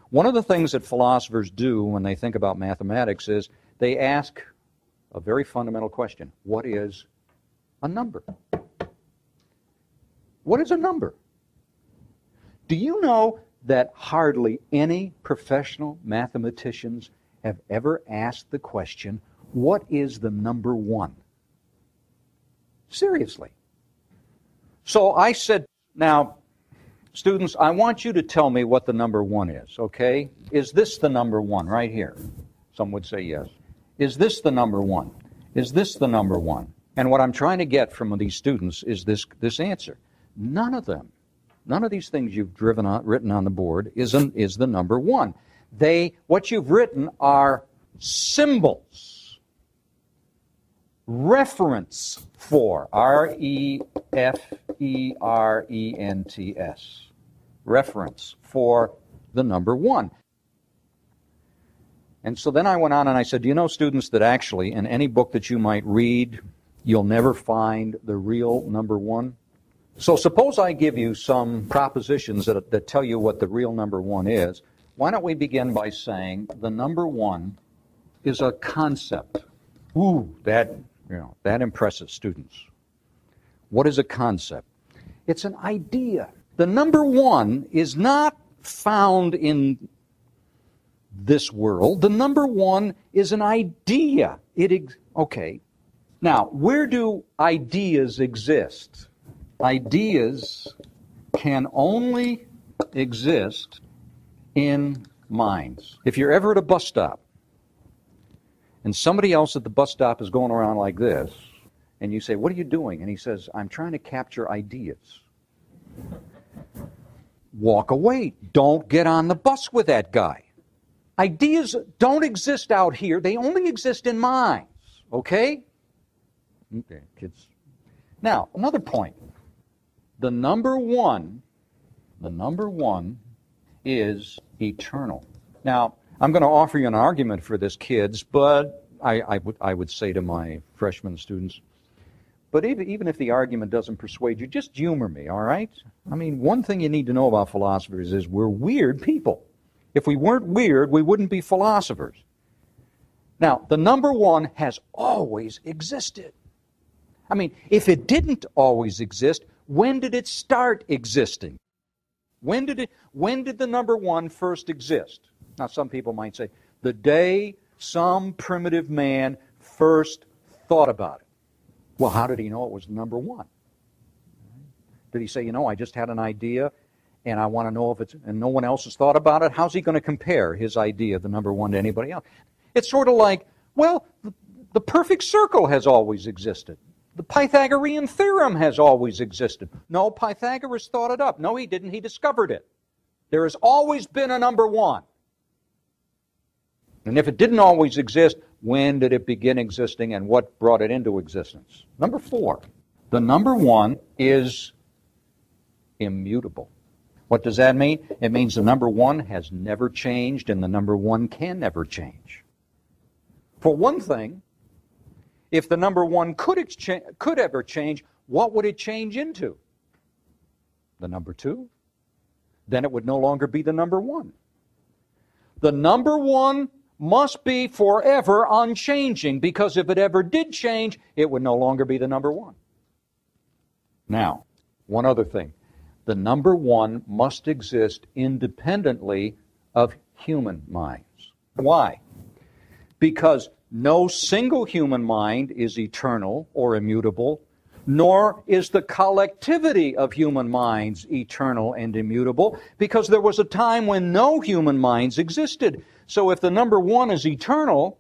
One of the things that philosophers do when they think about mathematics is they ask a very fundamental question. What is a number? What is a number? Do you know that hardly any professional mathematicians have ever asked the question, what is the number 1? Seriously. So I said, now, students, I want you to tell me what the number 1 is, okay? Is this the number 1 right here? Some would say yes. Is this the number 1? Is this the number 1? And what I'm trying to get from these students is this answer. None of them, none of these things you've written on the board is the number 1. What you've written are symbols. Reference for, R-E-F-E-R-E-N-T-S. Reference for the number 1. And so then I went on and I said, do you know, students, that actually in any book that you might read, you'll never find the real number 1? So suppose I give you some propositions that tell you what the real number 1 is. Why don't we begin by saying the number 1 is a concept. Ooh, that impresses students. What is a concept? It's an idea. The number 1 is not found in this world. The number 1 is an idea. Okay. Now, where do ideas exist? Ideas can only exist in minds. If you're ever at a bus stop and somebody else at the bus stop is going around like this, and you say, what are you doing? And he says, I'm trying to capture ideas. Walk away. Don't get on the bus with that guy. Ideas don't exist out here. They only exist in minds. Okay? Okay, kids. Now, another point. The number 1 is eternal. Now, I'm going to offer you an argument for this, kids, but I would say to my freshman students, but even if the argument doesn't persuade you, just humor me, all right? I mean, one thing you need to know about philosophers is we're weird people. If we weren't weird, we wouldn't be philosophers. Now, the number 1 has always existed. I mean, if it didn't always exist, when did it start existing? When did the number 1 first exist? Now, some people might say, the day some primitive man first thought about it. Well, how did he know it was number 1? Did he say, I just had an idea, and I want to know if it's, and no one else has thought about it? How's he going to compare his idea of the number 1 to anybody else? It's sort of like, well, the perfect circle has always existed. The Pythagorean theorem has always existed. No, Pythagoras thought it up. No, he didn't. He discovered it. There has always been a number 1. And if it didn't always exist, when did it begin existing and what brought it into existence? Number 4, the number 1 is immutable. What does that mean? It means the number 1 has never changed and the number 1 can never change. For one thing, if the number 1 could ever change, what would it change into? The number 2? Then it would no longer be the number 1. The number 1 must be forever unchanging, because if it ever did change, it would no longer be the number 1. Now, one other thing. The number 1 must exist independently of human minds. Why? Because no single human mind is eternal or immutable, nor is the collectivity of human minds eternal and immutable, because there was a time when no human minds existed. So if the number 1 is eternal,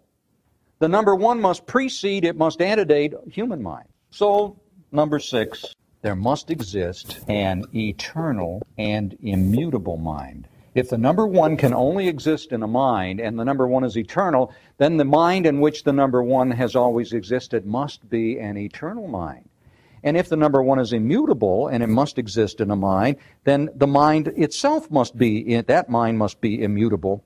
the number 1 must precede, it must antedate human mind. So, number 6, there must exist an eternal and immutable mind. If the number 1 can only exist in a mind, and the number 1 is eternal, then the mind in which the number 1 has always existed must be an eternal mind. And if the number 1 is immutable, and it must exist in a mind, then the mind itself must be, that mind must be immutable